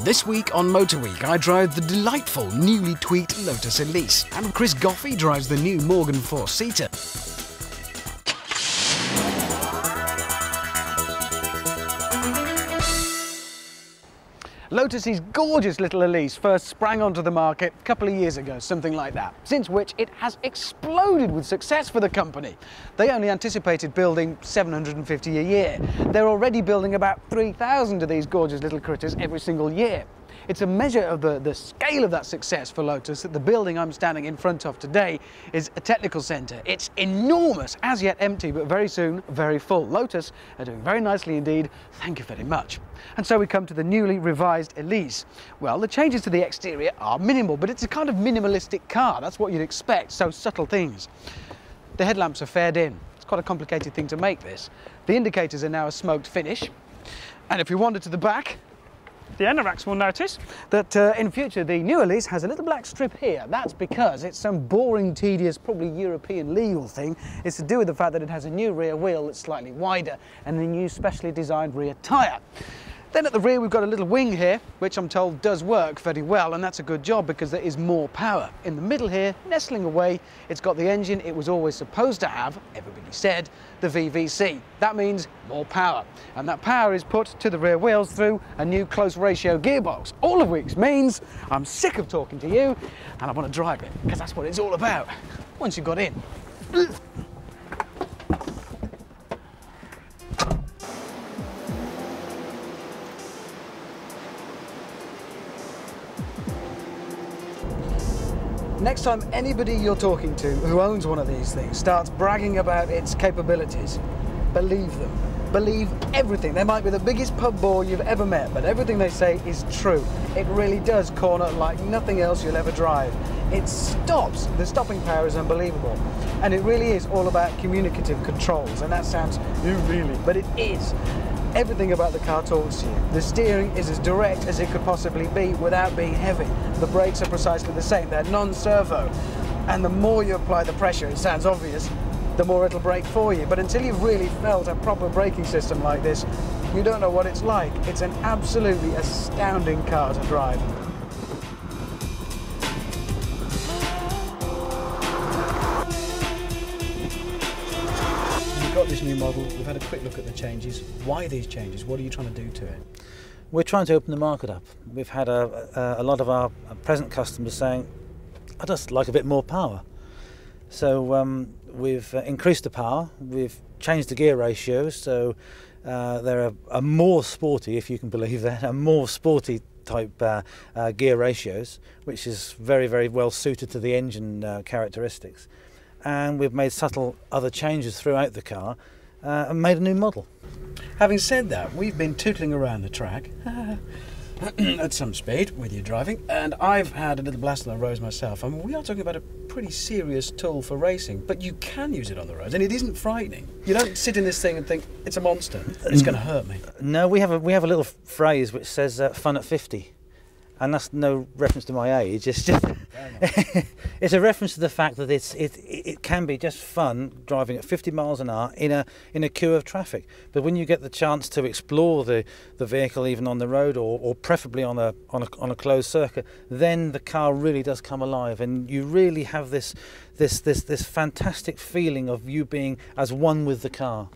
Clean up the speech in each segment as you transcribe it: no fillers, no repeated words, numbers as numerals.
This week on Motor Week, I drive the delightful, newly tweaked Lotus Elise, and Chris Goffey drives the new Morgan four-seater. Lotus's gorgeous little Elise first sprang onto the market a couple of years ago, something like that, since which it has exploded with success for the company. They only anticipated building 750 a year. They're already building about 3,000 of these gorgeous little critters every single year. It's a measure of the scale of that success for Lotus that the building I'm standing in front of today is a technical centre. It's enormous, as yet empty, but very soon very full. Lotus are doing very nicely indeed, thank you very much. And so we come to the newly revised Elise. Well, the changes to the exterior are minimal, but it's a kind of minimalistic car. That's what you'd expect, so subtle things. The headlamps are faired in. It's quite a complicated thing to make this. The indicators are now a smoked finish. And if we wander to the back, the anoraks will notice that in future the new Elise has a little black strip here. That's because it's some boring, tedious, probably European legal thing. It's to do with the fact that it has a new rear wheel that's slightly wider and a new specially designed rear tyre. Then at the rear we've got a little wing here, which I'm told does work very well, and that's a good job because there is more power. In the middle here, nestling away, it's got the engine it was always supposed to have, everybody said, the VVC. That means more power, and that power is put to the rear wheels through a new close ratio gearbox, all of which means I'm sick of talking to you and I want to drive it, because that's what it's all about once you've got in. Next time anybody you're talking to who owns one of these things starts bragging about its capabilities, believe them. Believe everything. They might be the biggest pub bore you've ever met, but everything they say is true. It really does corner like nothing else you'll ever drive. It stops. The stopping power is unbelievable. And it really is all about communicative controls, and that sounds really, but it is. Everything about the car talks to you. The steering is as direct as it could possibly be without being heavy. The brakes are precisely the same. They're non-servo. And the more you apply the pressure, it sounds obvious, the more it'll brake for you. But until you've really felt a proper braking system like this, you don't know what it's like. It's an absolutely astounding car to drive. Got this new model, we've had a quick look at the changes. Why these changes? What are you trying to do to it? We're trying to open the market up. We've had a lot of our present customers saying, I just like a bit more power. So we've increased the power, we've changed the gear ratios, so they're a more sporty, if you can believe that, a more sporty type gear ratios, which is very, very well suited to the engine characteristics. And we've made subtle other changes throughout the car and made a new model. Having said that, we've been tootling around the track at some speed with you driving, and I've had a little blast on the roads myself. I mean, we are talking about a pretty serious tool for racing, but you can use it on the roads, and it isn't frightening. You don't sit in this thing and think, it's a monster, it's going to hurt me. No, we have a little phrase which says fun at 50. And that's no reference to my age, it's just it's a reference to the fact that it can be just fun driving at 50 miles an hour in a queue of traffic. But when you get the chance to explore the vehicle even on the road, or preferably on a closed circuit, then the car really does come alive, and you really have this fantastic feeling of you being as one with the car.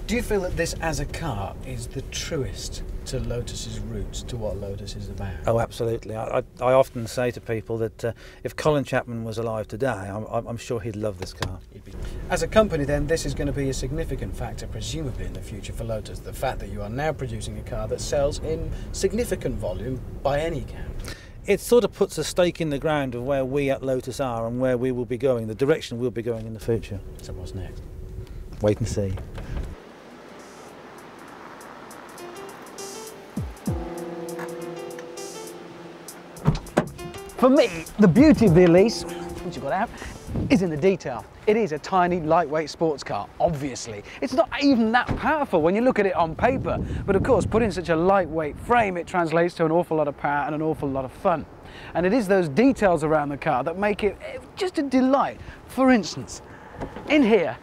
Do you feel that this as a car is the truest to Lotus's roots, to what Lotus is about? Oh, absolutely. I often say to people that if Colin Chapman was alive today, I'm sure he'd love this car. As a company then, this is going to be a significant factor presumably in the future for Lotus, the fact that you are now producing a car that sells in significant volume by any count. It sort of puts a stake in the ground of where we at Lotus are and where we will be going, the direction we'll be going in the future. So what's next? Wait and see. For me, the beauty of the Elise, once you've got out, is in the detail. It is a tiny, lightweight sports car, obviously. It's not even that powerful when you look at it on paper, but of course, put in such a lightweight frame, it translates to an awful lot of power and an awful lot of fun. And it is those details around the car that make it just a delight. For instance, in here,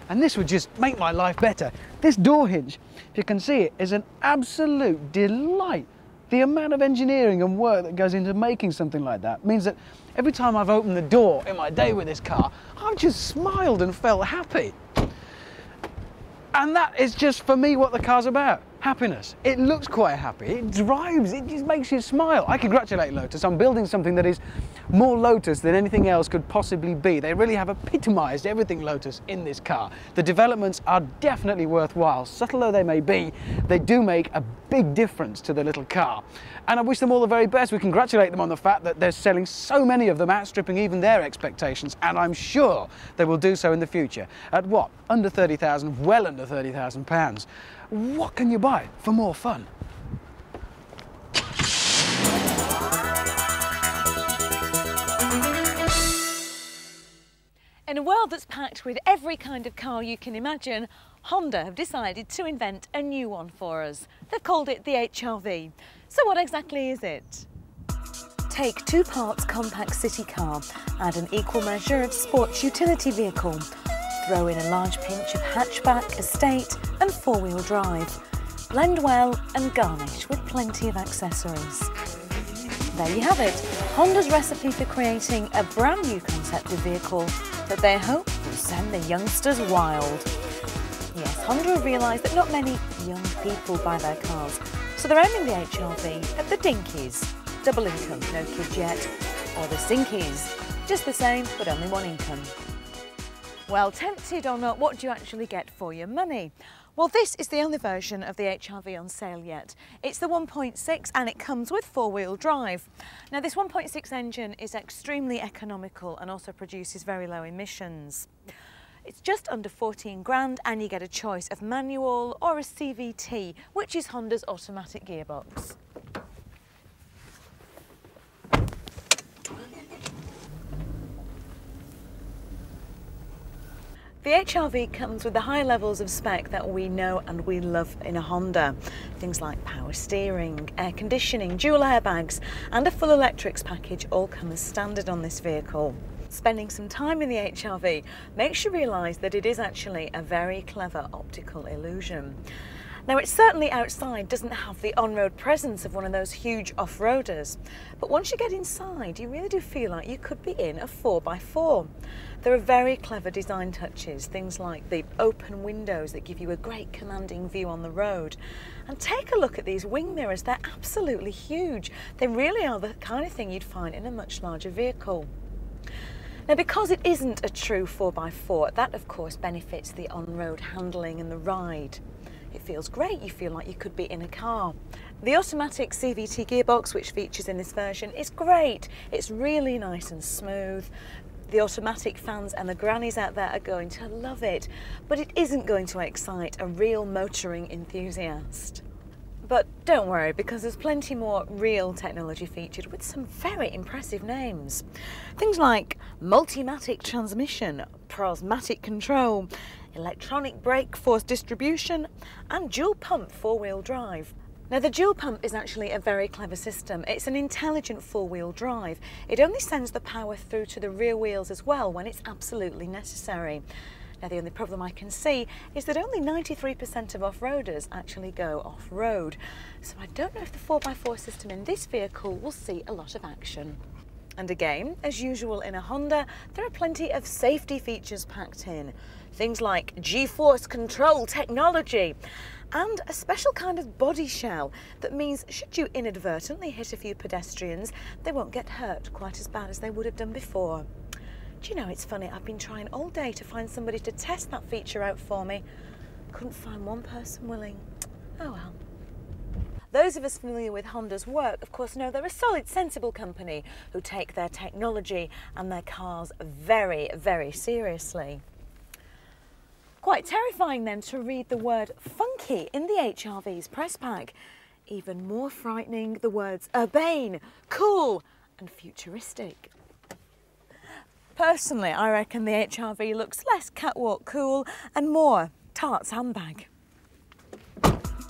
and this would just make my life better, this door hinge, if you can see it, is an absolute delight. The amount of engineering and work that goes into making something like that means that every time I've opened the door in my day with this car, I've just smiled and felt happy. And that is just, for me, what the car's about. Happiness. It looks quite happy, it drives, it just makes you smile. I congratulate Lotus on building something that is more Lotus than anything else could possibly be. They really have epitomised everything Lotus in this car. The developments are definitely worthwhile. Subtle though they may be, they do make a big difference to the little car. And I wish them all the very best. We congratulate them on the fact that they're selling so many of them, outstripping even their expectations, and I'm sure they will do so in the future. At what? Under 30,000, well under £30,000. What can you buy for more fun? In a world that's packed with every kind of car you can imagine, Honda have decided to invent a new one for us. They've called it the HR-V. So what exactly is it? Take 2 parts compact city car, add an equal measure of sports utility vehicle, throw in a large pinch of hatchback, estate and 4-wheel drive. Blend well and garnish with plenty of accessories. There you have it, Honda's recipe for creating a brand new concept of vehicle that they hope will send the youngsters wild. Yes, Honda have realised that not many young people buy their cars, so they're aiming the HR-V at the dinkies. Double income, no kids yet, or the sinkies, just the same but only one income. Well, tempted or not, what do you actually get for your money? Well, this is the only version of the HR-V on sale yet. It's the 1.6 and it comes with 4-wheel drive. Now, this 1.6 engine is extremely economical and also produces very low emissions. It's just under 14 grand and you get a choice of manual or a CVT, which is Honda's automatic gearbox. The HR-V comes with the high levels of spec that we know and we love in a Honda. Things like power steering, air conditioning, dual airbags and a full electrics package all come as standard on this vehicle. Spending some time in the HR-V makes you realise that it is actually a very clever optical illusion. Now, it certainly outside doesn't have the on-road presence of one of those huge off-roaders, but once you get inside, you really do feel like you could be in a 4x4. There are very clever design touches, things like the open windows that give you a great commanding view on the road. And take a look at these wing mirrors, they're absolutely huge. They really are the kind of thing you'd find in a much larger vehicle. Now, because it isn't a true 4x4, that of course benefits the on-road handling and the ride. It feels great, you feel like you could be in a car. The automatic CVT gearbox, which features in this version, is great. It's really nice and smooth. The automatic fans and the grannies out there are going to love it, but it isn't going to excite a real motoring enthusiast. But don't worry, because there's plenty more real technology featured with some very impressive names. Things like multimatic transmission, prismatic control, electronic brake force distribution and dual pump 4-wheel drive. Now, the dual pump is actually a very clever system. It's an intelligent 4-wheel drive. It only sends the power through to the rear wheels as well when it's absolutely necessary. Now, the only problem I can see is that only 93% of off-roaders actually go off-road. So I don't know if the 4x4 system in this vehicle will see a lot of action. And again, as usual in a Honda, there are plenty of safety features packed in. Things like G-force control technology and a special kind of body shell that means should you inadvertently hit a few pedestrians, they won't get hurt quite as bad as they would have done before. Do you know, it's funny, I've been trying all day to find somebody to test that feature out for me. Couldn't find one person willing. Oh well. Those of us familiar with Honda's work, of course, know they're a solid, sensible company who take their technology and their cars very, very seriously. Quite terrifying then to read the word funky in the HR-V's press pack. Even more frightening, the words urbane, cool and futuristic. Personally, I reckon the HR-V looks less catwalk cool and more tarts handbag.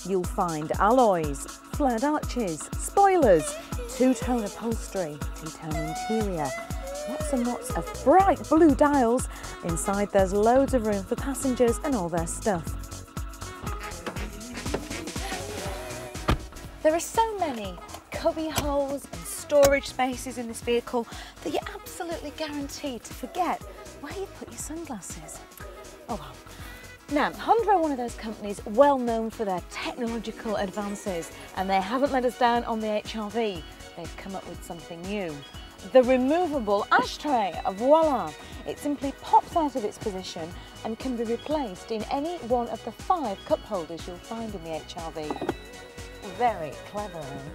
You'll find alloys, flared arches, spoilers, two-tone upholstery, two-tone interior, lots and lots of bright blue dials. Inside there's loads of room for passengers and all their stuff. There are so many cubby holes and storage spaces in this vehicle that you're absolutely guaranteed to forget where you put your sunglasses. Oh well. Now, Honda are one of those companies well known for their technological advances, and they haven't let us down on the HR-V. They've come up with something new. The removable ashtray, voila! It simply pops out of its position and can be replaced in any one of the 5 cup holders you'll find in the HR-V. Very clever, eh?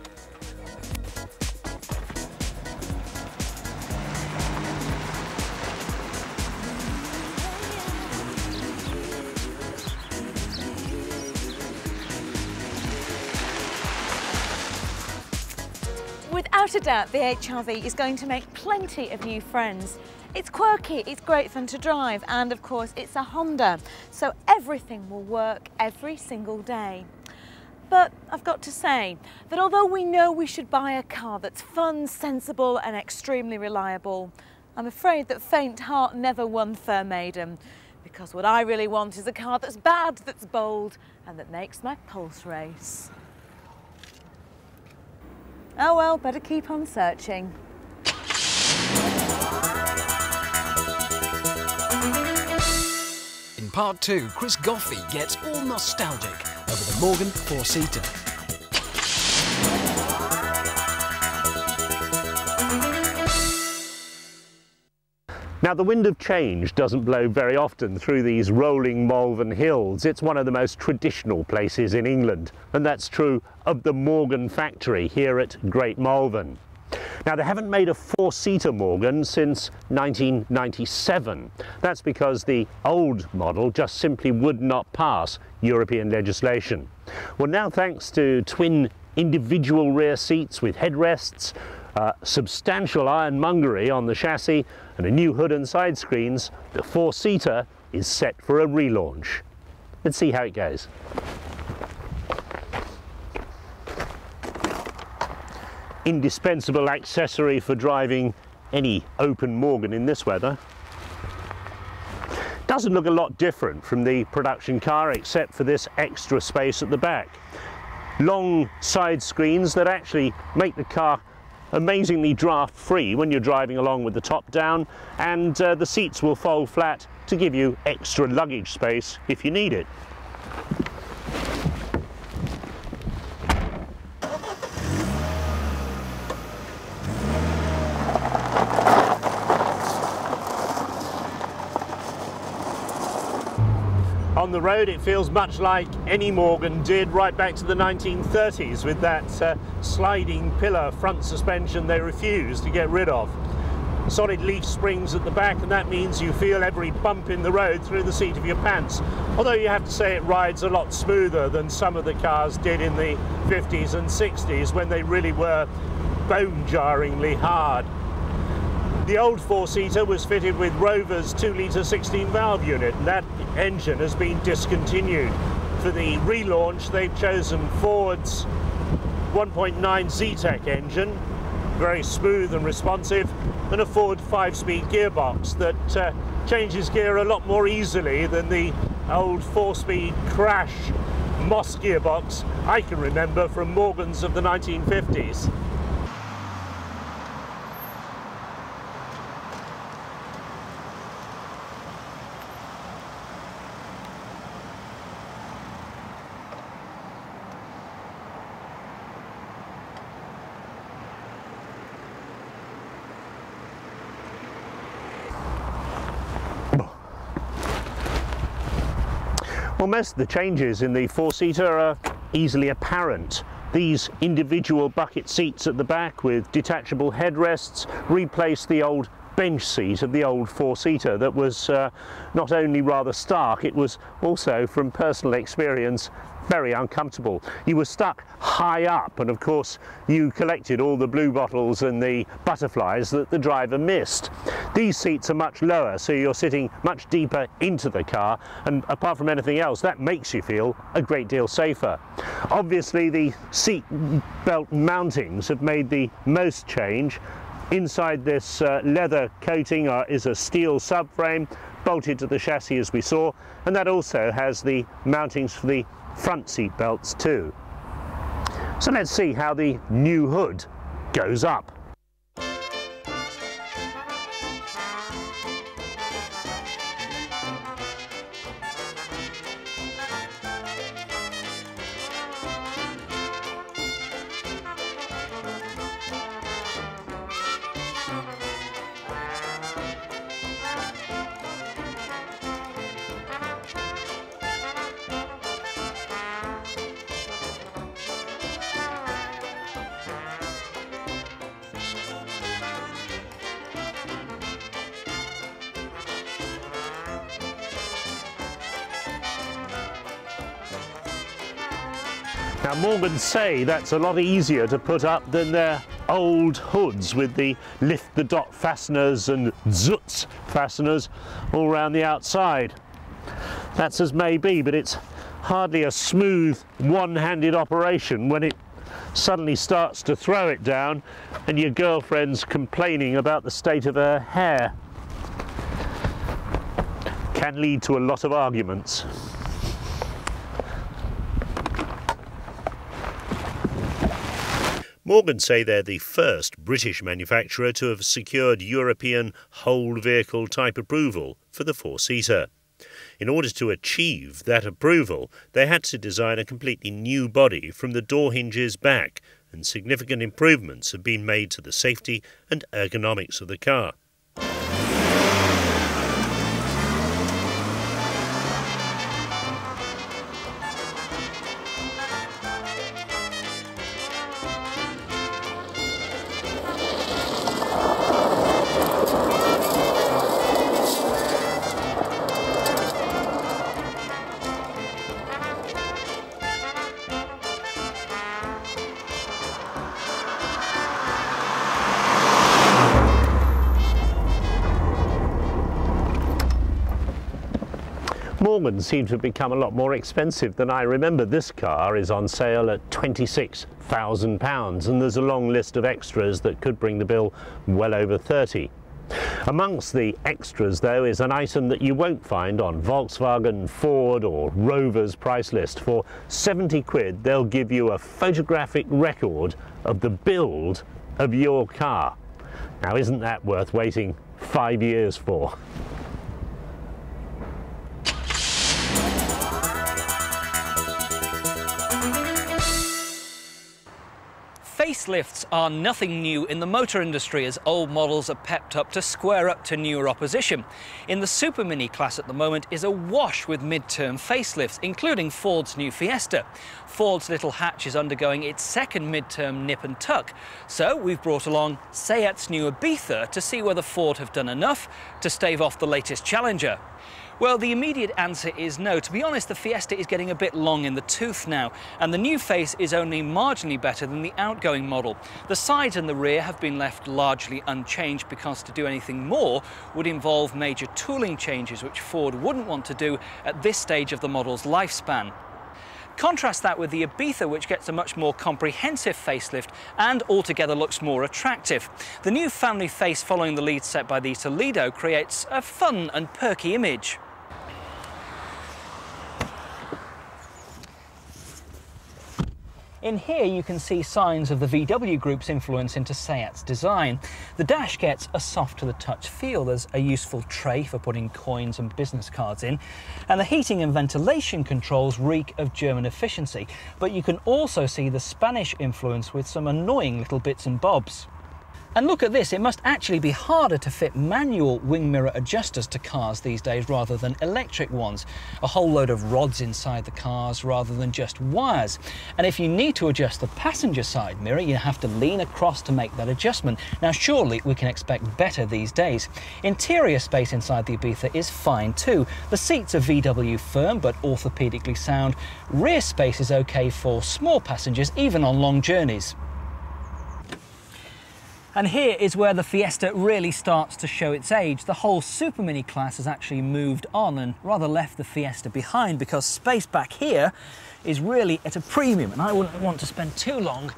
Without a doubt, the HR-V is going to make plenty of new friends. It's quirky, it's great fun to drive, and of course it's a Honda, so everything will work every single day. But I've got to say that although we know we should buy a car that's fun, sensible and extremely reliable, I'm afraid that faint heart never won fair maiden, because what I really want is a car that's bad, that's bold, and that makes my pulse race. Oh well, better keep on searching. In part 2, Chris Goffey gets all nostalgic over the Morgan 4-seater. Now, the wind of change doesn't blow very often through these rolling Malvern hills. It's one of the most traditional places in England, and that's true of the Morgan factory here at Great Malvern. Now, they haven't made a 4-seater Morgan since 1997. That's because the old model just simply would not pass European legislation. Well, now thanks to twin individual rear seats with headrests, substantial ironmongery on the chassis and a new hood and side screens, the 4-seater is set for a relaunch. Let's see how it goes. Indispensable accessory for driving any open Morgan in this weather. Doesn't look a lot different from the production car except for this extra space at the back. Long side screens that actually make the car amazingly draft free when you're driving along with the top down, and the seats will fold flat to give you extra luggage space if you need it. On the road it feels much like any Morgan did right back to the 1930s, with that sliding pillar front suspension they refused to get rid of. Solid leaf springs at the back, and that means you feel every bump in the road through the seat of your pants. Although you have to say it rides a lot smoother than some of the cars did in the 50s and 60s when they really were bone-jarringly hard. The old 4-seater was fitted with Rover's 2-litre 16-valve unit, and that engine has been discontinued. For the relaunch, they've chosen Ford's 1.9 Zetec engine, very smooth and responsive, and a Ford 5-speed gearbox that changes gear a lot more easily than the old 4-speed crash Moss gearbox I can remember from Morgans of the 1950s. Well, most of the changes in the 4-seater are easily apparent. These individual bucket seats at the back with detachable headrests replace the old bench seat of the old 4-seater that was not only rather stark, it was also, from personal experience, very uncomfortable. You were stuck high up, and of course you collected all the blue bottles and the butterflies that the driver missed. These seats are much lower, so you're sitting much deeper into the car, and apart from anything else, that makes you feel a great deal safer. Obviously the seat belt mountings have made the most change. Inside this leather coating is a steel subframe bolted to the chassis, as we saw, and that also has the mountings for the front seat belts too. So let's see how the new hood goes up. Now Morgan say that's a lot easier to put up than their old hoods with the lift the dot fasteners and zutz fasteners all around the outside. That's as may be, but it's hardly a smooth one-handed operation when it suddenly starts to throw it down and your girlfriend's complaining about the state of her hair. Can lead to a lot of arguments. Morgan say they're the first British manufacturer to have secured European whole vehicle type approval for the four-seater. In order to achieve that approval, they had to design a completely new body from the door hinges back, and significant improvements have been made to the safety and ergonomics of the car. Morgan seemed to have become a lot more expensive than I remember. This car is on sale at £26,000 and there's a long list of extras that could bring the bill well over 30. Amongst the extras though is an item that you won't find on Volkswagen, Ford or Rover's price list. For 70 quid they'll give you a photographic record of the build of your car. Now isn't that worth waiting 5 years for? Facelifts are nothing new in the motor industry as old models are pepped up to square up to newer opposition. In the Super Mini class at the moment is awash with mid-term facelifts, including Ford's new Fiesta. Ford's little hatch is undergoing its second mid-term nip and tuck. So we've brought along Seat's new Ibiza to see whether Ford have done enough to stave off the latest challenger. Well, the immediate answer is no. To be honest, the Fiesta is getting a bit long in the tooth now, and the new face is only marginally better than the outgoing model. The sides and the rear have been left largely unchanged because to do anything more would involve major tooling changes, which Ford wouldn't want to do at this stage of the model's lifespan. Contrast that with the Ibiza, which gets a much more comprehensive facelift and altogether looks more attractive. The new family face following the lead set by the Toledo creates a fun and perky image. In here you can see signs of the VW Group's influence into Seat's design. The dash gets a soft-to-the-touch feel. There's a useful tray for putting coins and business cards in, and the heating and ventilation controls reek of German efficiency. But you can also see the Spanish influence with some annoying little bits and bobs. And look at this, it must actually be harder to fit manual wing mirror adjusters to cars these days rather than electric ones. A whole load of rods inside the cars rather than just wires. And if you need to adjust the passenger side mirror, you have to lean across to make that adjustment. Now surely we can expect better these days. Interior space inside the Ibiza is fine too. The seats are VW firm but orthopedically sound. Rear space is okay for small passengers, even on long journeys. And here is where the Fiesta really starts to show its age. The whole Super Mini class has actually moved on and rather left the Fiesta behind because space back here is really at a premium, and I wouldn't want to spend too long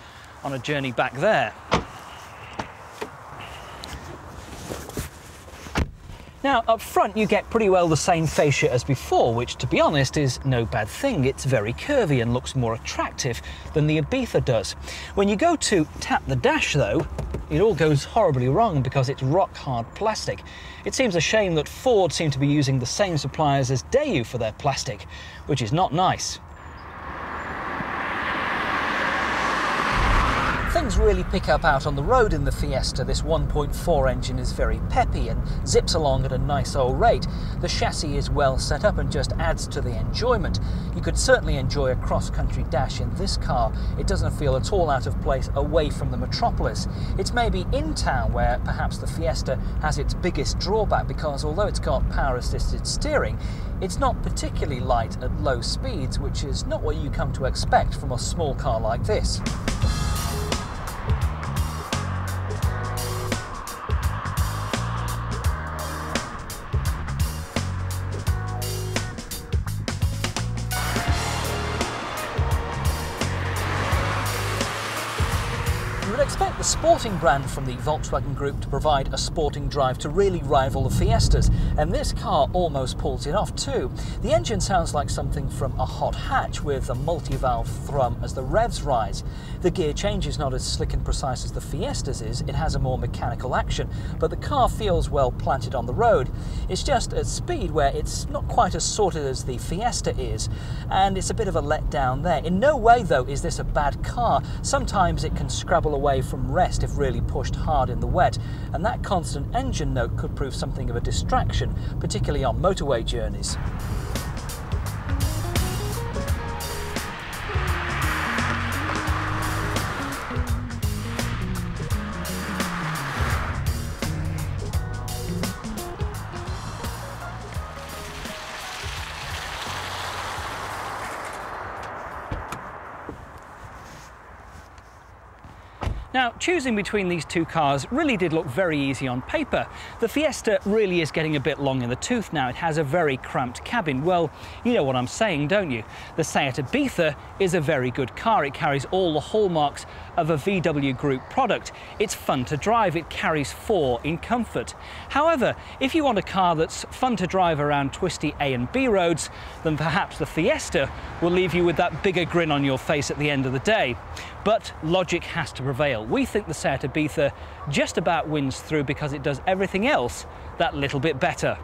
on a journey back there. Now, up front you get pretty well the same fascia as before, which, to be honest, is no bad thing. It's very curvy and looks more attractive than the Ibiza does. When you go to tap the dash, though, it all goes horribly wrong because it's rock-hard plastic. It seems a shame that Ford seem to be using the same suppliers as Daewoo for their plastic, which is not nice. Things really pick up out on the road in the Fiesta. This 1.4 engine is very peppy and zips along at a nice old rate. The chassis is well set up and just adds to the enjoyment. You could certainly enjoy a cross-country dash in this car. It doesn't feel at all out of place away from the metropolis. It's maybe in town where perhaps the Fiesta has its biggest drawback, because although it's got power-assisted steering, it's not particularly light at low speeds, which is not what you come to expect from a small car like this. Expect the sporting brand from the Volkswagen Group to provide a sporting drive to really rival the Fiestas, and this car almost pulls it off too. The engine sounds like something from a hot hatch with a multi-valve thrum as the revs rise. The gear change is not as slick and precise as the Fiesta's is, it has a more mechanical action, but the car feels well planted on the road. It's just at speed where it's not quite as sorted as the Fiesta is, and it's a bit of a letdown there. In no way though is this a bad car. Sometimes it can scrabble away from rest if really pushed hard in the wet, and that constant engine note could prove something of a distraction, particularly on motorway journeys. Now, choosing between these two cars really did look very easy on paper. The Fiesta really is getting a bit long in the tooth now. It has a very cramped cabin. Well, you know what I'm saying, don't you? The Seat Ibiza is a very good car. It carries all the hallmarks of a VW Group product. It's fun to drive. It carries 4 in comfort. However, if you want a car that's fun to drive around twisty A and B roads, then perhaps the Fiesta will leave you with that bigger grin on your face at the end of the day. But logic has to prevail. We think the Seat Ibiza just about wins through because it does everything else that little bit better.